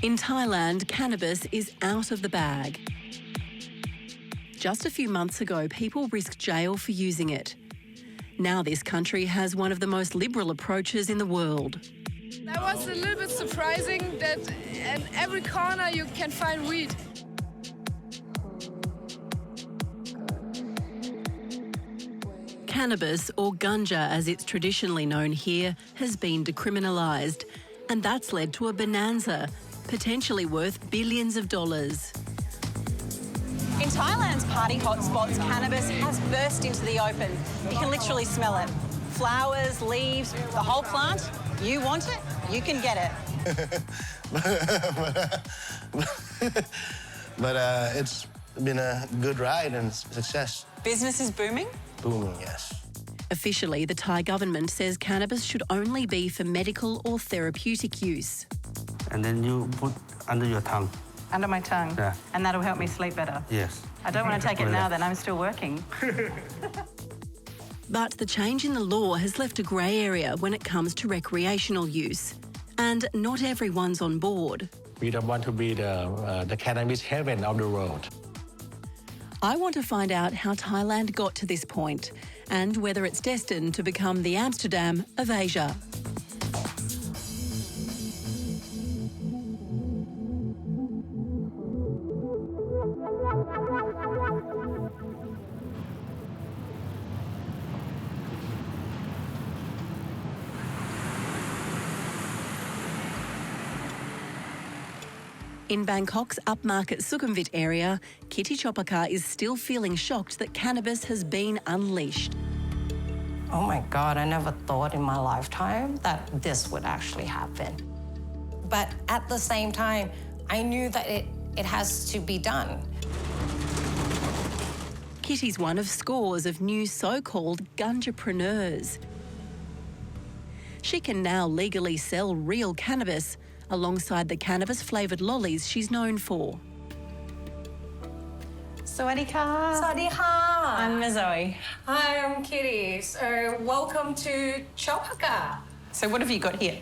In Thailand, cannabis is out of the bag. Just a few months ago, people risked jail for using it. Now this country has one of the most liberal approaches in the world. That was a little bit surprising that in every corner you can find weed. Cannabis, or ganja as it's traditionally known here, has been decriminalised, and that's led to a bonanza, potentially worth billions of dollars. In Thailand's party hotspots, cannabis has burst into the open. You can literally smell it. Flowers, leaves, the whole plant. You want it, you can get it. but it's been a good ride and success. Business is booming? Booming, yes. Officially, the Thai government says cannabis should only be for medical or therapeutic use. And then you put under your tongue. Under my tongue? Yeah. And that'll help me sleep better? Yes. I don't want to take it now, then I'm still working. But the change in the law has left a grey area when it comes to recreational use. And not everyone's on board. We don't want to be the cannabis heaven of the world. I want to find out how Thailand got to this point and whether it's destined to become the Amsterdam of Asia. In Bangkok's upmarket Sukhumvit area, Kitty Chopaka is still feeling shocked that cannabis has been unleashed. Oh my God, I never thought in my lifetime that this would actually happen. But at the same time, I knew that it has to be done. Kitty's one of scores of new so-called ganja-preneurs. She can now legally sell real cannabis alongside the cannabis-flavoured lollies she's known for. Sawadee ka. Sawadee ka. I'm Zoe. Hi, I'm Kitty. So welcome to Chopaka. So what have you got here?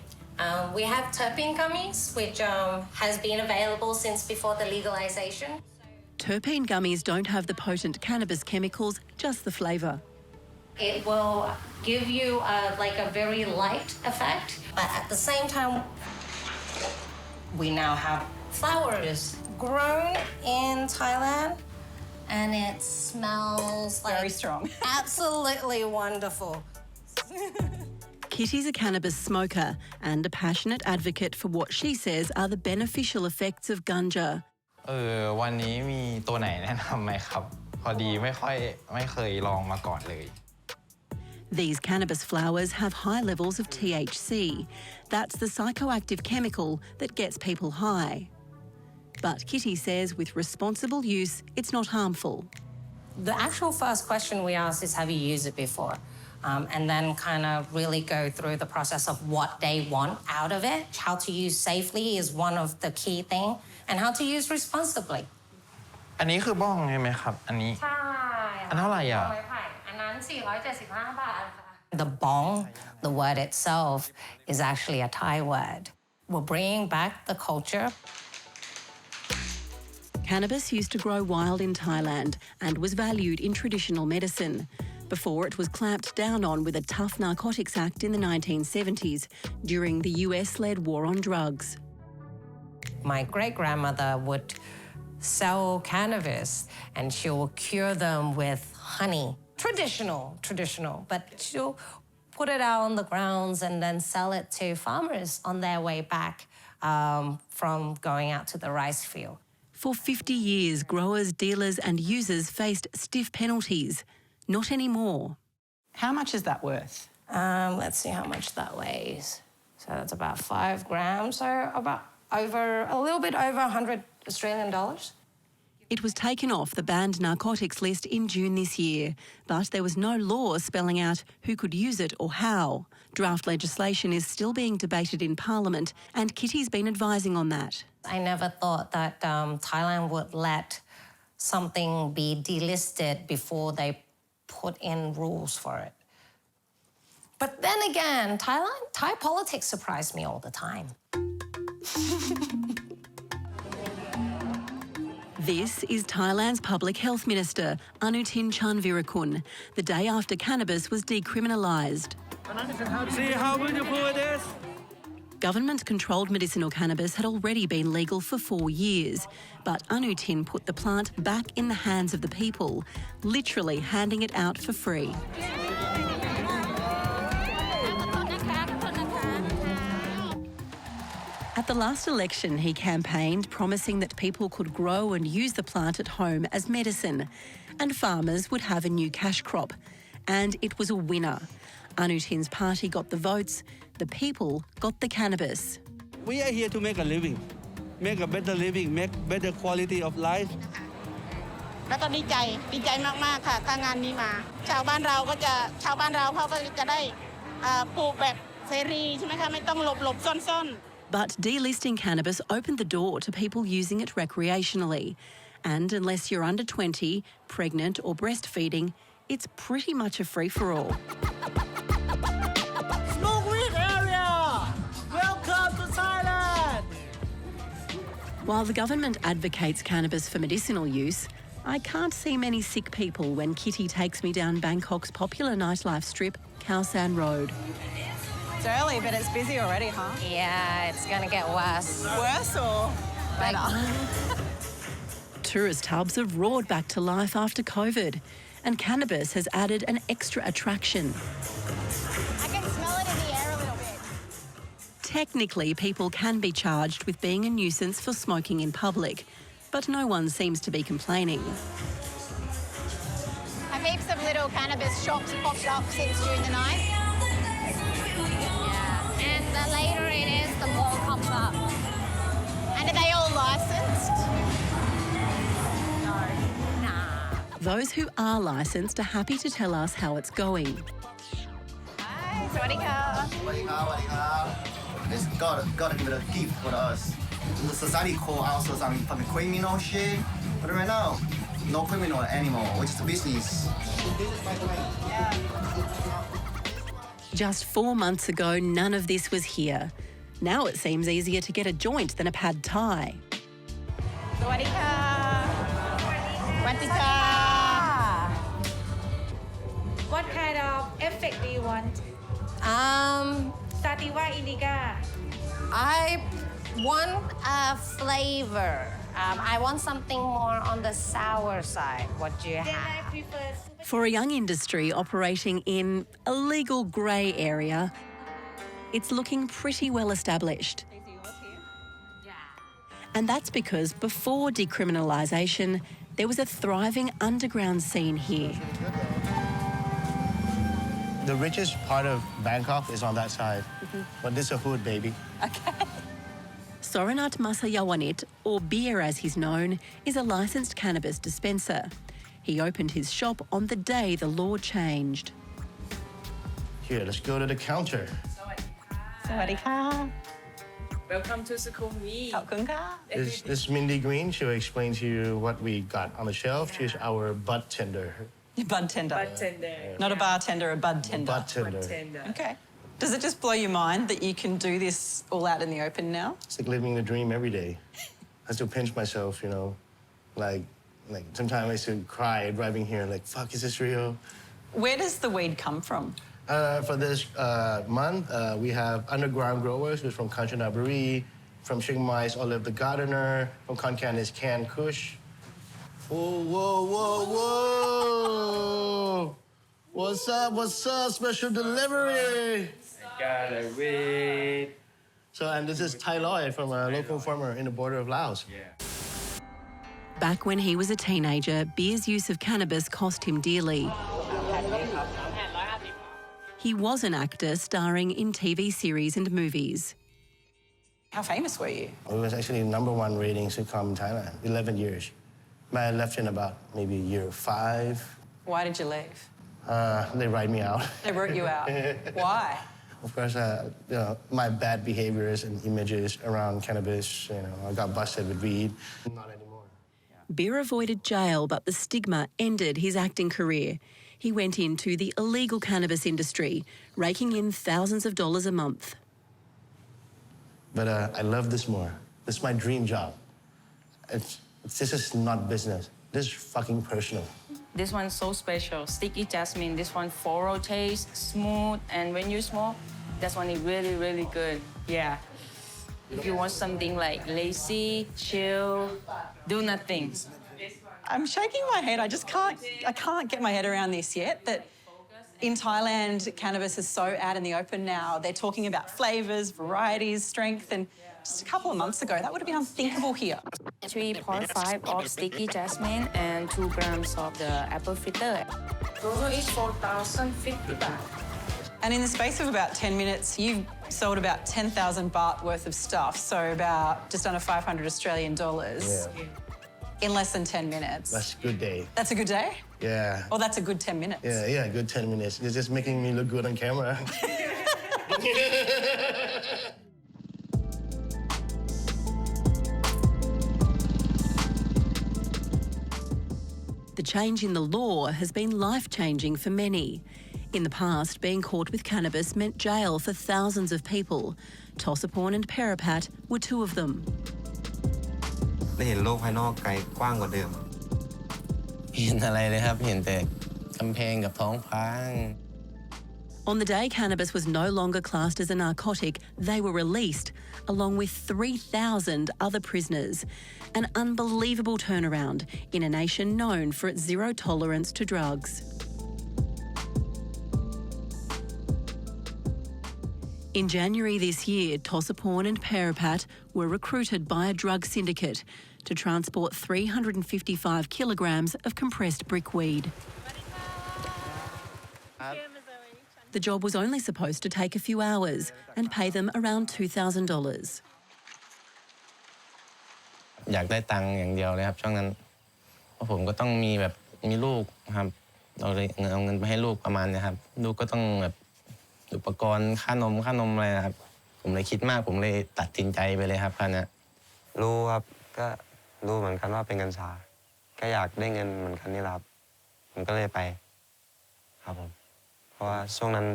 We have terpene gummies, which has been available since before the legalisation. Terpene gummies don't have the potent cannabis chemicals, just the flavour. It will give you like a very light effect, but at the same time, we now have flowers grown in Thailand, and it smells like... Very strong. Absolutely wonderful. Kitty's a cannabis smoker and a passionate advocate for what she says are the beneficial effects of ganja. วันนี้มีตัวไหนแนะนำไหมครับพอดีไม่เคยลองมาก่อนเลย These cannabis flowers have high levels of THC. That's the psychoactive chemical that gets people high. But Kitty says with responsible use, it's not harmful. The actual first question we ask is, have you used it before? And then kind of really go through the process of what they want out of it. How to use safely is one of the key things, and how to use responsibly. อันนี้คือบ้องใช่ไหมครับอันนี้ ใช่ อันเท่าไหร่อ่ะ อันนั้น475 บาท The bong, the word itself, is actually a Thai word. We're bringing back the culture. Cannabis used to grow wild in Thailand and was valued in traditional medicine. Before it was clamped down on with a tough Narcotics Act in the 1970s during the US-led war on drugs. My great-grandmother would sell cannabis and she will cure them with honey. Traditional, but she'll put it out on the grounds and then sell it to farmers on their way back from going out to the rice field. For 50 years, growers, dealers and users faced stiff penalties. Not anymore. How much is that worth? Let's see how much that weighs. So that's about 5 grams, so about a little bit over 100 Australian dollars. It was taken off the banned narcotics list in June this year, but there was no law spelling out who could use it or how. Draft legislation is still being debated in Parliament, and Kitty's been advising on that. I never thought that Thailand would let something be delisted before they put in rules for it. But then again, Thai politics surprise me all the time. This is Thailand's Public Health Minister, Anutin Charnvirakul, the day after cannabis was decriminalised. See how beautiful it is? Government-controlled medicinal cannabis had already been legal for 4 years, but Anutin put the plant back in the hands of the people, literally handing it out for free. At the last election, he campaigned promising that people could grow and use the plant at home as medicine, and farmers would have a new cash crop. And it was a winner. Anutin's party got the votes, the people got the cannabis. We are here to make a living, make a better living, make better quality of life. แล้วก็ดีใจมากๆค่ะถ้างานนี้มาชาวบ้านเราเขาก็จะได้ปลูกแบบเสรีใช่ไหมคะไม่ต้องหลบซ่อนๆ But delisting cannabis opened the door to people using it recreationally. And unless you're under 20, pregnant or breastfeeding, it's pretty much a free-for-all. Smoke weed area! Welcome to Thailand! While the government advocates cannabis for medicinal use, I can't see many sick people when Kitty takes me down Bangkok's popular nightlife strip, Khao San Road. It's early, but it's busy already, huh? Yeah, it's gonna get worse. Worse or better? Tourist hubs have roared back to life after COVID, and cannabis has added an extra attraction. I can smell it in the air a little bit. Technically, people can be charged with being a nuisance for smoking in public, but no one seems to be complaining. Have heaps of little cannabis shops popped up since June the 9th. Yeah, and the later it is, the more comes up. And are they all licensed? No. Nah. Those who are licensed are happy to tell us how it's going. Hi, Sawadika. It's gotta give it a gift for us. The society call also some fucking criminal shit. But right now, no criminal anymore, which is business. Just 4 months ago, none of this was here. Now it seems easier to get a joint than a pad thai. Sawadika. Sawadika. What kind of effect do you want? Sativa indica. I want a flavor. I want something more on the sour side. What do you Then I have? prefer For a young industry operating in a legal grey area, it's looking pretty well established. And that's because before decriminalisation, there was a thriving underground scene here. The richest part of Bangkok is on that side. But this is a hood, baby. Soranat Masayawanit, or Beer as he's known, is a licensed cannabis dispenser. He opened his shop on the day the law changed. Here, let's go to the counter. Sawadika. Welcome to Sukhumvit. Kalkunka. This is Mindy Green. She'll explain to you what we got on the shelf. She's our bud tender. Bud tender. Bud tender. Not a bartender, a bud tender. Bud tender. Tender. Okay. Does it just blow your mind that you can do this all out in the open now? It's like living the dream every day. I still pinch myself, you know. Like sometimes I used to cry driving here, like, fuck, is this real? Where does the weed come from? For this month, we have underground growers who's from Kanchanaburi, from Chiang Mai's Olive the Gardener, from Khon Kaen is Can Kush. Whoa. What's up? Special delivery. Gotta wait. So, and this is Thai Lloyd from a local farmer in the border of Laos. Back when he was a teenager, Beer's use of cannabis cost him dearly. He was an actor starring in TV series and movies. How famous were you? It was actually the #1 rating sitcom in Thailand, 11 years. I left in about maybe year 5. Why did you leave? They write me out. They wrote you out. Why? Of course, my bad behaviors and images around cannabis, I got busted with weed. Not anymore. Beer avoided jail, but the stigma ended his acting career. he went into the illegal cannabis industry, raking in thousands of dollars a month. But I love this more. This is my dream job. This is not business. This is fucking personal. This one's so special. Sticky jasmine. This one floral taste, smooth, and when you smoke, that's one is really, really good. Yeah. If you want something like lazy, chill, do nothing. I'm shaking my head. I can't get my head around this yet, that in Thailand, cannabis is so out in the open now. They're talking about flavours, varieties, strength, and just a couple of months ago, that would have been unthinkable here. 3.5 of sticky jasmine and 2 grams of the apple fritter. Total is 4,050 baht. And in the space of about 10 minutes, you've sold about 10,000 baht worth of stuff, so about just under 500 Australian dollars. Yeah. In less than 10 minutes. That's a good day. That's a good day? Yeah. Oh, that's a good 10 minutes. Yeah, good 10 minutes. It's just making me look good on camera. The change in the law has been life-changing for many. In the past, being caught with cannabis meant jail for thousands of people. Tosaporn and Parapat were 2 of them. ได้เห็นโลกภายนอกไกลกว้างกว่าเดิม เห็นอะไรเลยครับเห็นแต่กำแพงกับท้องฟ้า On the day cannabis was no longer classed as a narcotic, they were released, along with 3,000 other prisoners. An unbelievable turnaround in a nation known for its zero tolerance to drugs. In January this year, Tosaporn and Parapat were recruited by a drug syndicate to transport 355 kilograms of compressed brickweed. The job was only supposed to take a few hours and pay them around $2,000. อยากได้ตังค์อย่างเดียวเลยครับช่วงนั้นเพราะผมก็ต้องมีลูกครับเราเลยเอาเงินไปให้ลูกประมาณนี้ครับลูกก็ต้องอุปกรณ์ค่านมอะไรนะครับผมเลยคิดมากผมเลยตัดสินใจไปเลยครับคราวนี้ รู้ครับก็รู้เหมือนกันว่าเป็นกัญชาก็อยากได้เงินเหมือนกันนี่แหละครับผมก็เลยไปครับผมเพราะว่าช่วงนั้น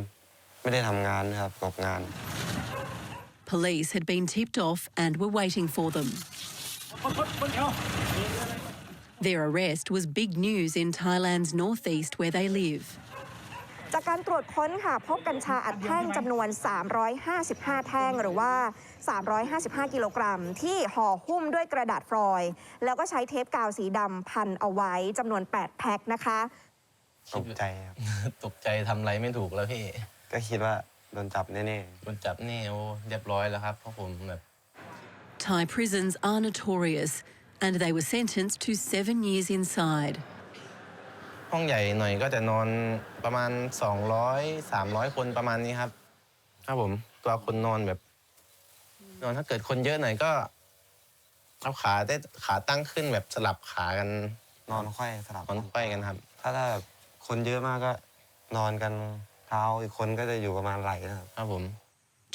ไม่ได้ทำงานนะครับตกงาน Police had been tipped off and were waiting for them. Their arrest was big news in Thailand's northeast where they live. จากการตรวจค้นค่ะพบกัญชาอัดแท่งจำนวน355แท่งหรือว่า355กิโลกรัมที่ห่อหุ้มด้วยกระดาษฟอยล์แล้วก็ใช้เทปกาวสีดำพันเอาไว้จำนวน8แพ็คนะคะตกใจครับตกใจทำอะไรไม่ถูกแล้วพี่ก็คิดว่าโดนจับแน่ๆโดนจับแน่โอ้เรียบร้อยแล้วครับเพราะผมThai prisons are notorious and they were sentenced to 7 years inside. ห้องใหญ่หน่อยก็จะนอนประมาณ200-300 คนประมาณนี้ครับครับผมตัวคนนอนนอนถ้าเกิดคนเยอะหน่อยก็เอาขาตั้งขึ้นสลับขากันนอนค่อยสลับนอนค่อยกันครับถ้าคนเยอะมากก็นอนกันเท้าอีกคนก็จะอยู่ประมาณไหล่ครับผม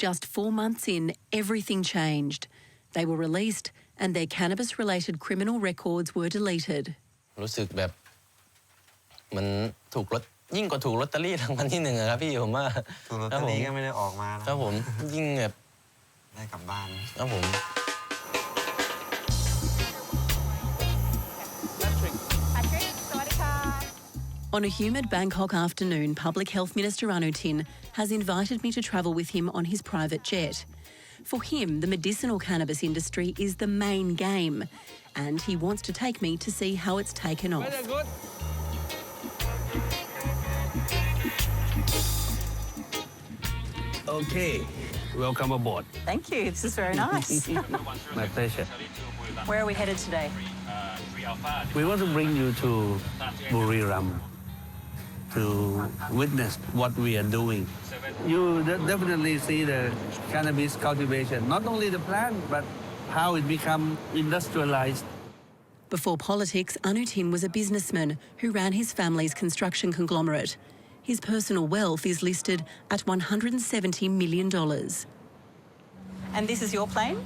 Just 4 months in, everything changed. They were released and their cannabis-related criminal records were deleted. รู้สึกเหมือนถูกยิ่งกว่าถูกลอตเตอรี่รางวัลที่1ครับพี่ผมว่าถูกลอตเตอรี่ก็ไม่ได้ออกมาครับผมยิ่งได้กลับบ้านครับผม On a humid Bangkok afternoon, Public Health Minister Anutin has invited me to travel with him on his private jet. For him, the medicinal cannabis industry is the main game, and he wants to take me to see how it's taken off. Okay, welcome aboard. Thank you. This is very nice. My pleasure. Where are we headed today? We want to bring you to Buriram to witness what we are doing. You definitely see the cannabis cultivation, not only the plant, but how it become industrialized. Before politics, Anutin was a businessman who ran his family's construction conglomerate. His personal wealth is listed at $170 million. And this is your plane?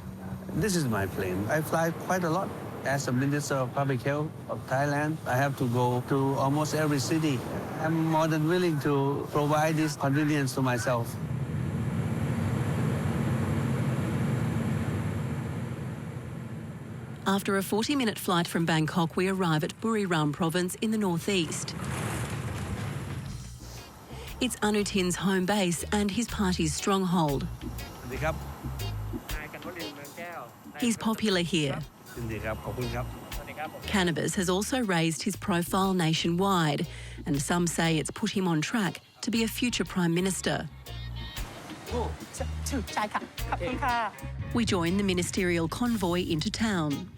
This is my plane. I fly quite a lot. As a Minister of Public Health of Thailand, I have to go to almost every city. I'm more than willing to provide this convenience to myself. After a 40-minute flight from Bangkok, we arrive at Buriram province in the northeast. It's Anutin's home base and his party's stronghold. He's popular here. Cannabis has also raised his profile nationwide, and some say it's put him on track to be a future Prime Minister. We join the ministerial convoy into town.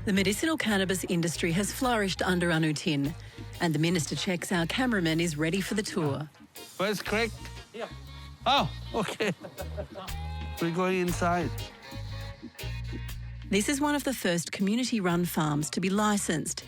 The medicinal cannabis industry has flourished under Anutin, and the minister checks our cameraman is ready for the tour. Where's Craig? Yeah. Oh, okay. We're going inside. This is one of the first community-run farms to be licensed.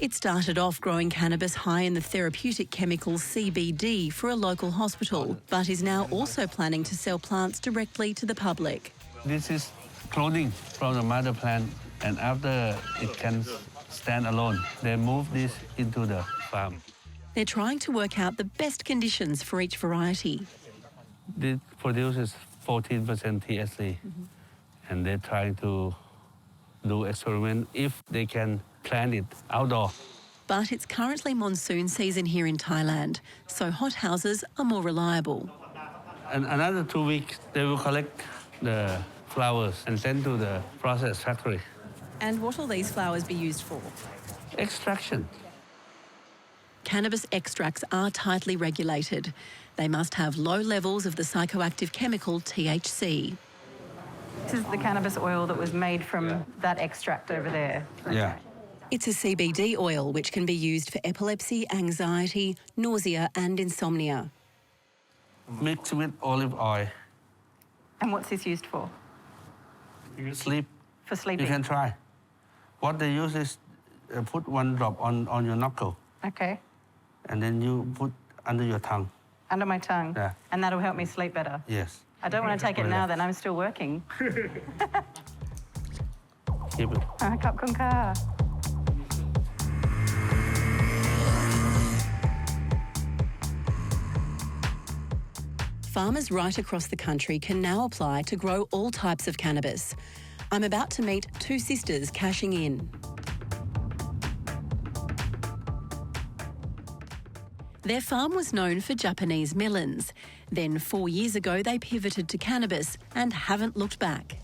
It started off growing cannabis high in the therapeutic chemical CBD for a local hospital, but is now also planning to sell plants directly to the public. This is cloning from the mother plant, and after it can stand alone, they move this into the farm. They're trying to work out the best conditions for each variety. This produces 14% THC, and they're trying to do experiment if they can plant it outdoor. But it's currently monsoon season here in Thailand, so hothouses are more reliable. And another 2 weeks, they will collect the flowers and send to the process factory. And what will these flowers be used for? Extraction. Cannabis extracts are tightly regulated. They must have low levels of the psychoactive chemical THC. This is the cannabis oil that was made from that extract over there. Yeah. It's a CBD oil which can be used for epilepsy, anxiety, nausea and insomnia. Mixed with olive oil. And what's this used for? Sleep. For sleeping? You can try. What they use is put 1 drop on your knuckle. Okay. And then you put under your tongue. Under my tongue? Yeah. And that'll help me sleep better? Yes. I don't want to take it now then, I'm still working. Keep it. Khap khun kha. Farmers right across the country can now apply to grow all types of cannabis. I'm about to meet 2 sisters cashing in. Their farm was known for Japanese melons. Then 4 years ago, they pivoted to cannabis and haven't looked back.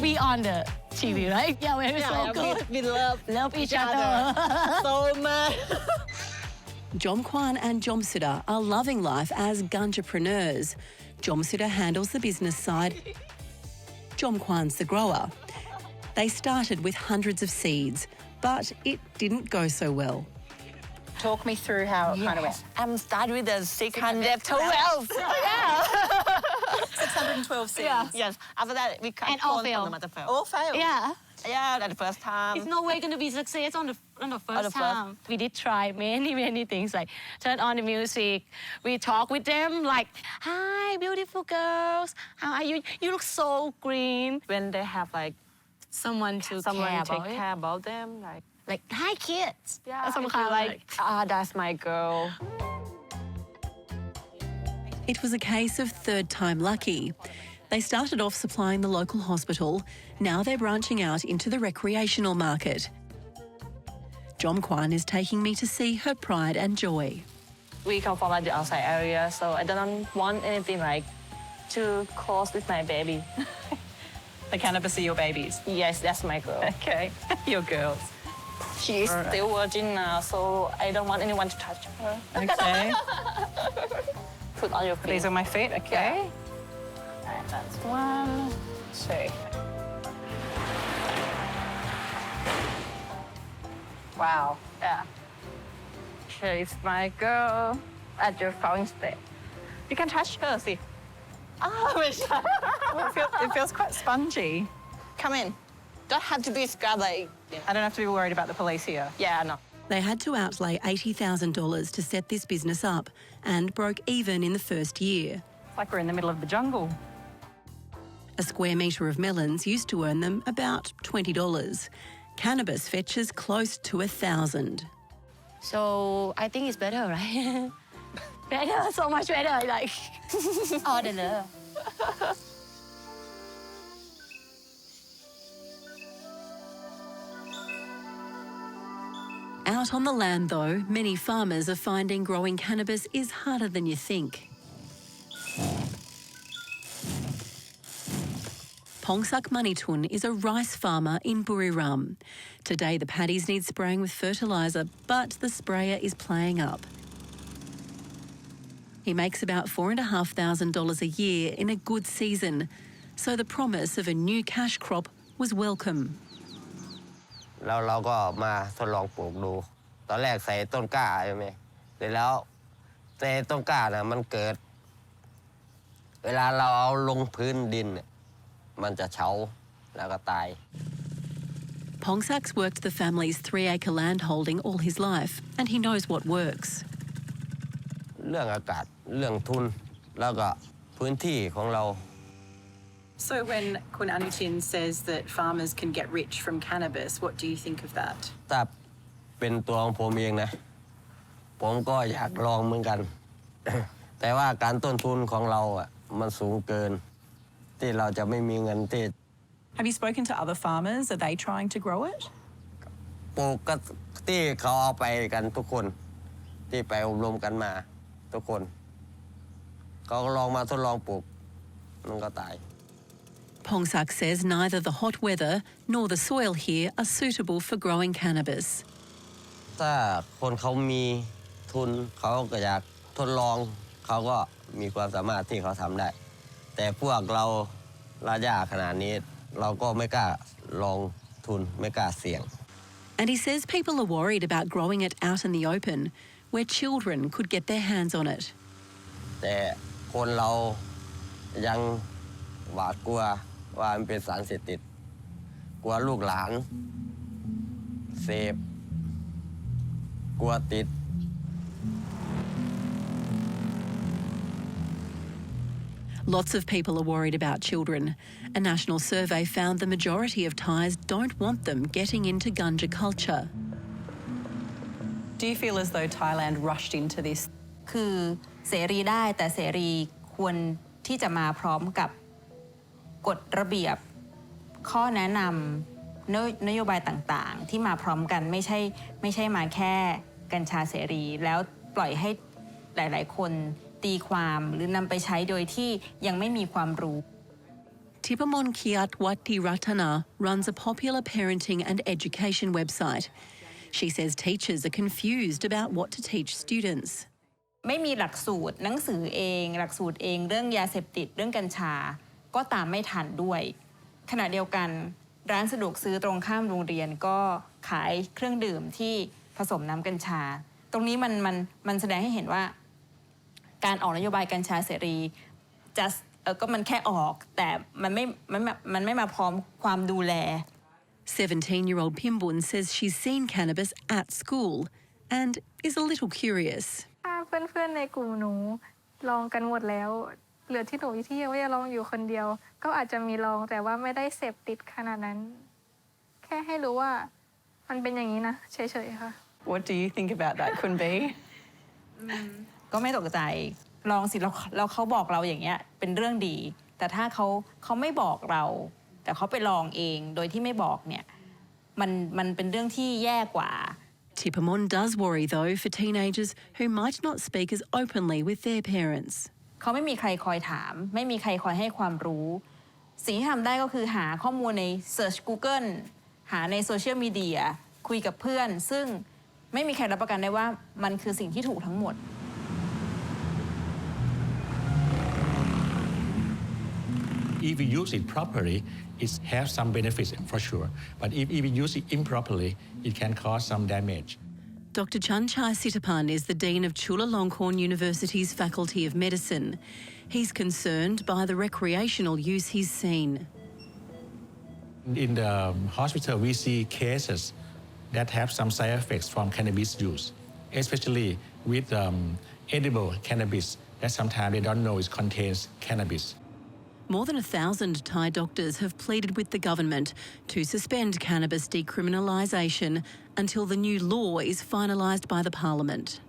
We on the TV, right? Yeah, we're so good. We love each other so much. Jomkwan and Jomsuda are loving life as ganja-preneurs. Jomsuda handles the business side. Jomkwan's the grower. They started with hundreds of seeds, but it didn't go so well. Talk me through how it kind of went. I'm starting with the 612. Yeah. 612 seeds? Yeah. Yes. After that, we cut And all from failed? the mother failed. All failed? Yeah. Yeah, that's the first time. It's no way going to be success on the first time. We did try many things, like turn on the music. We talk with them like, hi, beautiful girls. How are you? You look so green. When they have like someone to take care about them, like hi kids. Yeah, some kind of like, that's my girl. It was a case of third time lucky. They started off supplying the local hospital. Now they're branching out into the recreational market. Jomkwan is taking me to see her pride and joy. We come from like the outside area, so I don't want anything like too close with my baby. The cannabis are your babies? Yes, that's my girl. Okay, your girls. She is still virgin now, so I don't want anyone to touch her. Okay. Put on your feet. These are my feet, okay. Yeah. Alright, that's 1, 2. Wow. Yeah. Here is my girl at your falling state. You can touch her, see. It feels quite spongy. Come in. Don't have to be scared like... I don't have to be worried about the police here. Yeah, no. They had to outlay $80,000 to set this business up and broke even in the first year. It's like we're in the middle of the jungle. A square metre of melons used to earn them about $20. Cannabis fetches close to $1,000. So I think it's better, right? Better, so much better, like. All the love. Out on the land, though, many farmers are finding growing cannabis is harder than you think. Pongsak Manitun is a rice farmer in Buriram. Today the paddies need spraying with fertiliser, but the sprayer is playing up. He makes about $4,500 a year in a good season, so the promise of a new cash crop was welcome. เราก็มาทดลองปลูกดูตอนแรกใส่ต้นกล้าใช่ไหมเสร็จแล้วแต่ต้นกล้าน่ะมันเกิดเวลาเราเอาลงพื้นดินมันจะเฉาแล้วก็ตาย Pongsak's worked the family's 3-acre land holding all his life, and he knows what works. เรื่องอากาศเรื่องทุนแล้วก็พื้นที่ของเรา So when Kun Anutin says that farmers can get rich from cannabis, what do you think of that? ถ้าเป็นตัวของผมเองนะผมก็อยากลองเหมือนกัน แต่ว่าการต้นทุนของเรามันสูงเกินที่เราจะไม่มีเงินที่ Have you spoken to other farmers? Are they trying to grow it? ปลูกก็ที่เขาเอาไปกันทุกคนที่ไปอบรมกันมาทุกคนเขาก็ลองมาทดลองปลูกมันก็ตาย Pongsak says neither the hot weather nor the soil here are suitable for growing cannabis. ถ้าคนเขามีทุนเขาก็อยากทดลองเขาก็มีความสามารถที่เขาทำได้แต่พวกเราระยะขนาดนี้เราก็ไม่กล้าลองทุนไม่กล้าเสี่ยง And he says people are worried about growing it out in the open, where children could get their hands on it. แต่คนเรายังหวาดกลัวว่ามันเป็นสารเสพติดกลัวลูกหลานเสพกลัวติด Lots of people are worried about children. A national survey found the majority of Thais don't want them getting into ganja culture. Do you feel as though Thailand rushed into this? คือเสรีได้แต่เสรีควรที่จะมาพร้อมกับกฎระเบียบข้อแนะนำนโยบายต่างๆที่มาพร้อมกันไม่ใช่มาแค่กัญชาเสรีแล้วปล่อยให้หลายๆคนตีความหรือนำไปใช้โดยที่ยังไม่มีความรู้ Tipamon Kiatwati Ratana runs a popular parenting and education website. She says teachers are confused about what to teach students. ไม่มีหลักสูตรหนังสือเองหลักสูตรเองเรื่องยาเสพติดเรื่องกัญชาก็ตามไม่ทันด้วยขณะเดียวกันร้านสะดวกซื้อตรงข้ามโรงเรียนก็ขายเครื่องดื่มที่ผสมน้ำกัญชาตรงนี้มันแสดงให้เห็นว่าการออกนโยบายกัญชาเสรีก็มันแค่ออกแต่มันไม่มาพร้อมความดูแล 17-year-old Pimbun says she's seen cannabis at school and is a little curious. เพื่อนๆในกลุ่มหนูลองกันหมดแล้วเหลือที่หนูที่ยังไม่ได้ลองอยู่คนเดียวก็อาจจะมีลองแต่ว่าไม่ได้เสพติดขนาดนั้นแค่ให้รู้ว่ามันเป็นอย่างนี้นะเฉยๆค่ะ What do you think about that, Kun B? ก็ไม่ตกใจลองสิแล้วเขาบอกเราอย่างเงี้ยเป็นเรื่องดีแต่ถ้าเขาไม่บอกเราแต่เขาไปลองเองโดยที่ไม่บอกเนี่ยมันเป็นเรื่องที่แย่กว่า Tipamon does worry though for teenagers who might not speak as openly with their parents. เขาไม่มีใครคอยถามไม่มีใครคอยให้ความรู้สิ่งที่ทำได้ก็คือหาข้อมูลใน Search Google หาในโซเชียลมีเดียคุยกับเพื่อนซึ่งไม่มีใครรับประกันได้ว่ามันคือสิ่งที่ถูกทั้งหมดIf we use it properly, it has some benefits for sure. But if we use it improperly, it can cause some damage. Dr. Chanchai Sitapan is the Dean of Chulalongkorn University's Faculty of Medicine. He's concerned by the recreational use he's seen. In the hospital, we see cases that have some side effects from cannabis use, especially with edible cannabis that sometimes they don't know it contains cannabis. More than 1,000 Thai doctors have pleaded with the government to suspend cannabis decriminalisation until the new law is finalised by the parliament.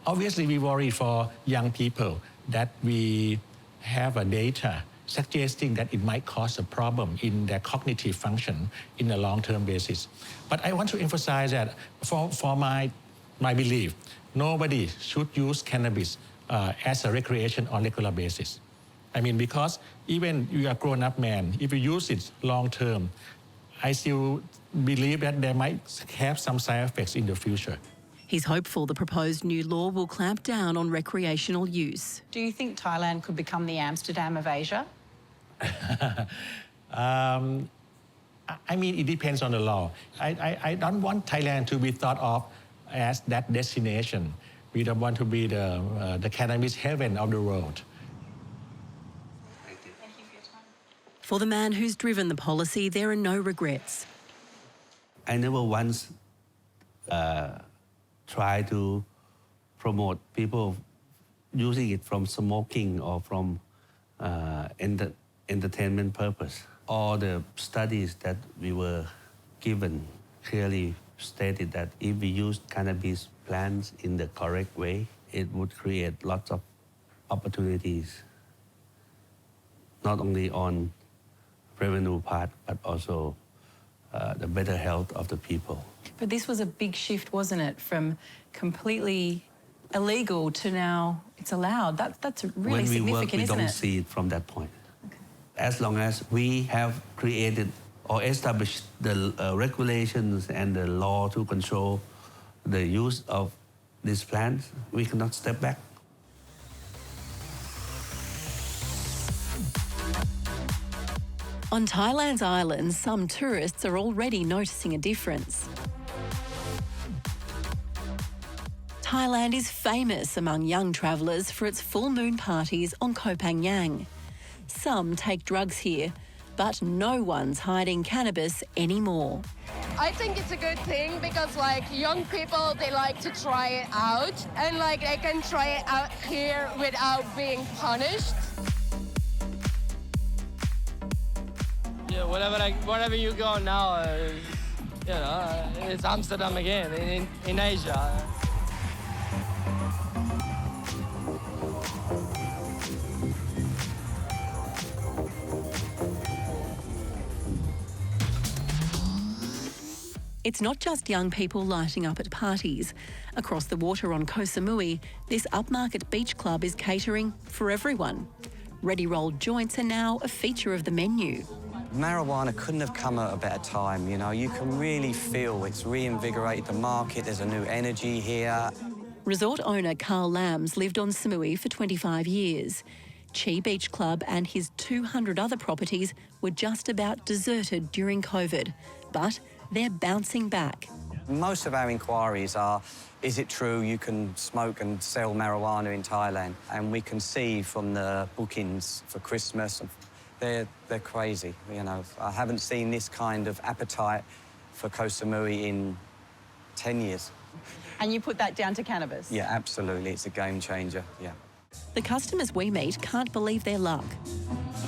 Obviously, we worry for young people that we have a data suggesting that it might cause a problem in their cognitive function in a long-term basis. But I want to emphasize that for my belief, nobody should use cannabis as a recreation on a regular basis. I mean, because even you are a grown-up man, if you use it long-term, I still believe that there might have some side effects in the future. He's hopeful the proposed new law will clamp down on recreational use. Do you think Thailand could become the Amsterdam of Asia? I mean, it depends on the law. I don't want Thailand to be thought of as that destination. We don't want to be the cannabis heaven of the world. For the man who's driven the policy, there are no regrets. I never once try to promote people using it from smoking or from entertainment purpose. All the studies that we were given clearly stated that if we use cannabis plants in the correct way, it would create lots of opportunities, not only on revenue part, but also the better health of the people. But this was a big shift, wasn't it, from completely illegal to now it's allowed. That's really significant, isn't it? When we work, we don't see it from that point. Okay. As long as we have created or established the regulations and the law to control the use of these plants, we cannot step back. On Thailand's islands, some tourists are already noticing a difference. Thailand is famous among young travellers for its full moon parties on Koh Phangan. Some take drugs here, but no one's hiding cannabis anymore. I think it's a good thing because like young people, they like to try it out and like they can try it out here without being punished. Yeah, wherever you go now, it's Amsterdam again in Asia. It's not just young people lighting up at parties. Across the water on Koh Samui, this upmarket beach club is catering for everyone. Ready-rolled joints are now a feature of the menu. Marijuana couldn't have come at a better time, you know. You can really feel it's reinvigorated the market. There's a new energy here. Resort owner Carl Lambs lived on Samui for 25 years. Chi Beach Club and his 200 other properties were just about deserted during COVID, but they're bouncing back. Most of our inquiries are, is it true you can smoke and sell marijuana in Thailand? And we can see from the bookings for Christmas, they're crazy, you know. I haven't seen this kind of appetite for Koh Samui in 10 years. And you put that down to cannabis? Yeah, absolutely. It's a game changer, yeah. The customers we meet can't believe their luck.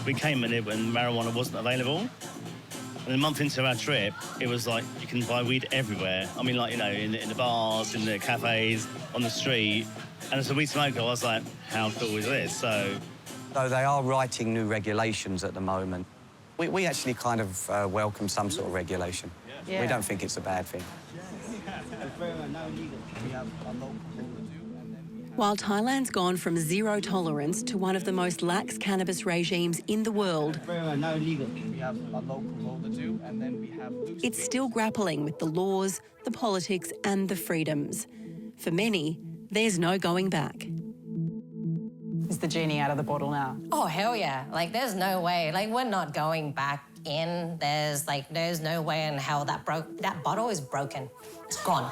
We came in it when marijuana wasn't available. And a month into our trip, it was like you can buy weed everywhere. I mean, like, you know, in the bars, in the cafes, on the street. And as a weed smoker, I was like, how cool is this? So they are writing new regulations at the moment. We actually kind of welcome some sort of regulation. Yeah. We don't think it's a bad thing. While Thailand's gone from zero tolerance to one of the most lax cannabis regimes in the world, it's still grappling with the laws, the politics and the freedoms. For many, there's no going back. Is the genie out of the bottle now? Oh, hell yeah. Like, there's no way. Like, we're not going back in. There's no way in hell that bottle is broken. It's gone.